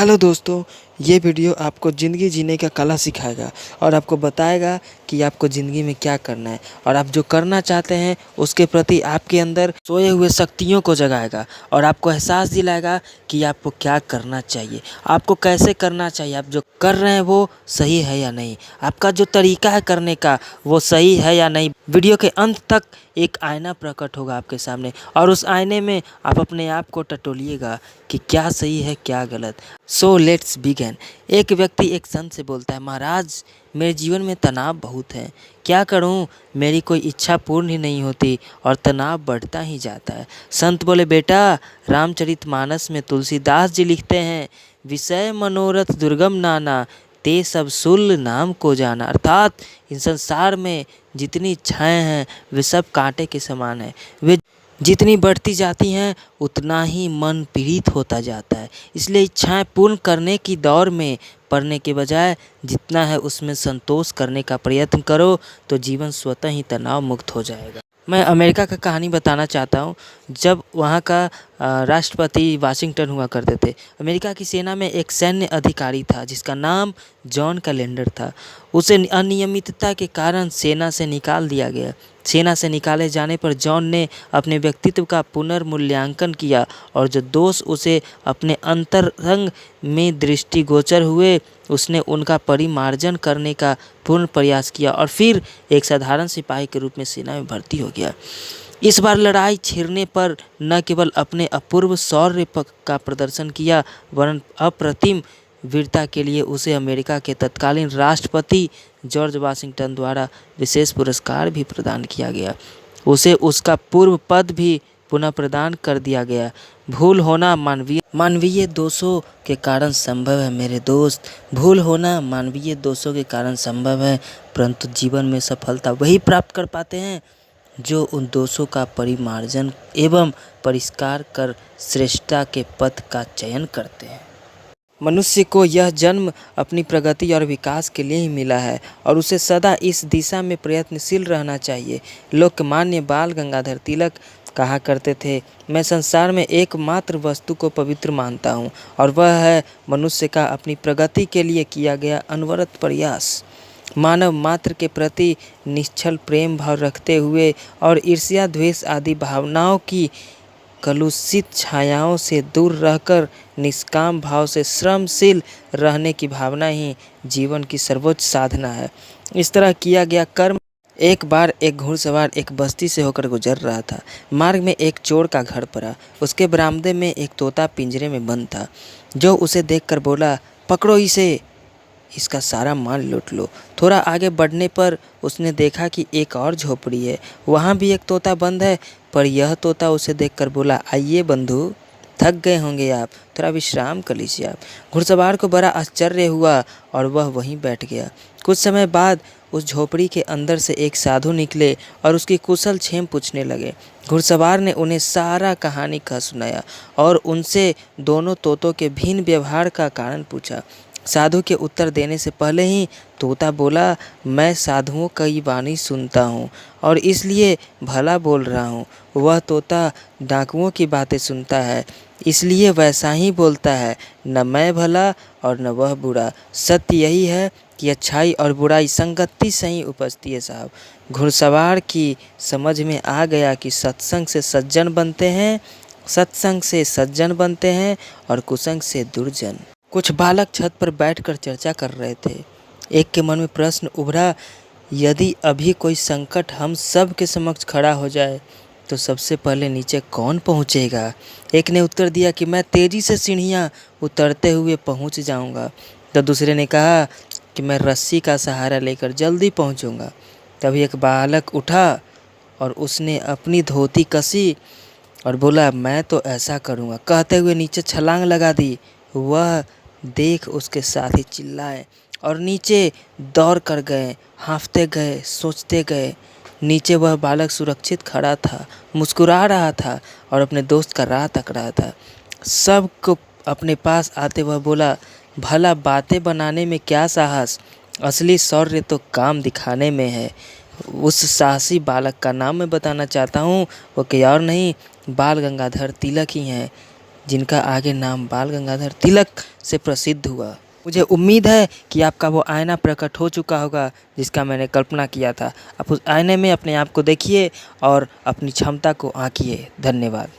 Hello दोस्तों, ये video आपको ज़िंदगी जीने का कला सिखाएगा और आपको बताएगा कि आपको ज़िंदगी में क्या करना है और आप जो करना चाहते हैं उसके प्रति आपके अंदर सोए हुए शक्तियों को जगाएगा और आपको एहसास दिलाएगा कि आपको क्या करना चाहिए, आपको कैसे करना चाहिए, आप जो कर रहे हैं वो सही है या नहीं, आपका जो तरीका है करने का वो सही है या नहीं। वीडियो के अंत तक एक आईना प्रकट होगा आपके सामने और उस आईने में आप अपने आप को टटोलिएगा कि क्या सही है क्या गलत। So let's begin. एक व्यक्ति एक संत से बोलता है, महाराज मेरे जीवन में तनाव बहुत है, क्या करूं, मेरी कोई इच्छा पूर्ण ही नहीं होती और तनाव बढ़ता ही जाता है। संत बोले, बेटा रामचरितमानस में तुलसीदास जी लिखते हैं, विषय मनोरथ दुर्गम नाना ते सब सुल नाम को जाना। अर्थात इन संसार में जितनी इच्छाएं हैं वे सब कांटे के समान हैं, वे जितनी बढ़ती जाती हैं उतना ही मन पीड़ित होता जाता है। इसलिए इच्छाएं पूर्ण करने की दौड़ में पड़ने के बजाय जितना है उसमें संतोष करने का प्रयत्न करो तो जीवन स्वतः ही तनाव मुक्त हो जाएगा। मैं अमेरिका का कहानी बताना चाहता हूँ। जब वहाँ का राष्ट्रपति वाशिंगटन हुआ करते थे, अमेरिका की सेना में एक सैन्य अधिकारी था जिसका नाम जॉन कैलेंडर था। उसे अनियमितता के कारण सेना से निकाल दिया गया। सेना से निकाले जाने पर जॉन ने अपने व्यक्तित्व का पुनर्मूल्यांकन किया और जो दोष उसे अपने अंतरंग में दृष्टिगोचर हुए उसने उनका परिमार्जन करने का पूर्ण प्रयास किया और फिर एक साधारण सिपाही के रूप में सेना में भर्ती हो गया। इस बार लड़ाई छिड़ने पर न केवल अपने अपूर्व शौर्य का प्रदर्शन किया वरन अप्रतिम वीरता के लिए उसे अमेरिका के तत्कालीन राष्ट्रपति जॉर्ज वाशिंगटन द्वारा विशेष पुरस्कार भी प्रदान किया गया। उसे उसका पूर्व पद भी पुनः प्रदान कर दिया गया। भूल होना मानवीय दोषों के कारण संभव है मेरे दोस्त, भूल होना मानवीय दोषों के कारण संभव है, परंतु जीवन में सफलता वही प्राप्त कर पाते हैं जो उन दोषों का परिमार्जन एवं परिष्कार कर श्रेष्ठता के पथ का चयन करते हैं। मनुष्य को यह जन्म अपनी प्रगति और विकास के लिए ही मिला है और उसे सदा इस दिशा में प्रयत्नशील रहना चाहिए। लोकमान्य बाल गंगाधर तिलक कहा करते थे, मैं संसार में एकमात्र वस्तु को पवित्र मानता हूँ और वह है मनुष्य का अपनी प्रगति के लिए किया गया अनवरत प्रयास। मानव मात्र के प्रति निश्चल प्रेम भाव रखते हुए और ईर्ष्या द्वेष आदि भावनाओं की कलुषित छायाओं से दूर रहकर निष्काम भाव से श्रमशील रहने की भावना ही जीवन की सर्वोच्च साधना है। इस तरह किया गया कर्म। एक बार एक घुड़सवार एक बस्ती से होकर गुजर रहा था। मार्ग में एक चोर का घर पड़ा। उसके बरामदे में एक तोता पिंजरे में बंद था, जो उसे देखकर बोला, पकड़ो इसे, इसका सारा माल लूट लो। थोड़ा आगे बढ़ने पर उसने देखा कि एक और झोपड़ी है, वहाँ भी एक तोता बंद है, पर यह तोता उसे देखकर बोला, आइए बंधु, थक गए होंगे आप, थोड़ा विश्राम कर लीजिए आप। घुड़सवार को बड़ा आश्चर्य हुआ और वह वहीं बैठ गया। कुछ समय बाद उस झोपड़ी के अंदर से एक साधु निकले और उसकी कुशल क्षेम पूछने लगे। घुड़सवार ने उन्हें सारा कहानी कह सुनाया और उनसे दोनों तोतों के भिन्न व्यवहार का कारण पूछा। साधु के उत्तर देने से पहले ही तोता बोला, मैं साधुओं की वाणी सुनता हूँ और इसलिए भला बोल रहा हूँ। वह तोता डाकुओं की बातें सुनता है, इसलिए वैसा ही बोलता है। न मैं भला और न वह बुरा। सत्य यही है कि अच्छाई और बुराई संगति से ही उपजती है साहब। घुड़सवार की समझ में आ गया कि सत्संग से सज्जन बनते हैं और कुसंग से दुर्जन। कुछ बालक छत पर बैठकर चर्चा कर रहे थे। एक के मन में प्रश्न उभरा, यदि अभी कोई संकट हम सब के समक्ष खड़ा हो जाए तो सबसे पहले नीचे कौन पहुंचेगा? एक ने उत्तर दिया कि मैं तेजी से सीढ़ियां उतरते हुए पहुंच जाऊंगा। तो दूसरे ने कहा कि मैं रस्सी का सहारा लेकर जल्दी पहुंचूंगा। तभी एक बालक उठा और उसने अपनी धोती कसी और बोला, मैं तो ऐसा करूंगा। कहते हुए नीचे छलांग लगा दी। वह देख उसके साथी चिल्लाए और नीचे दौड़ कर गए, हाँफते गए, सोचते गए। नीचे वह बालक सुरक्षित खड़ा था, मुस्कुरा रहा था और अपने दोस्त का राह तक रहा था। सबको अपने पास आते वह बोला, भला बातें बनाने में क्या साहस, असली शौर्य तो काम दिखाने में है। उस साहसी बालक का नाम मैं बताना चाहता हूँ, वो कोई और नहीं बाल गंगाधर तिलक ही हैं। जिनका आगे नाम बाल गंगाधर तिलक से प्रसिद्ध हुआ। मुझे उम्मीद है कि आपका वो आईना प्रकट हो चुका होगा जिसका मैंने कल्पना किया था। आप उस आईने में अपने आप को देखिए और अपनी क्षमता को आंकिए। धन्यवाद।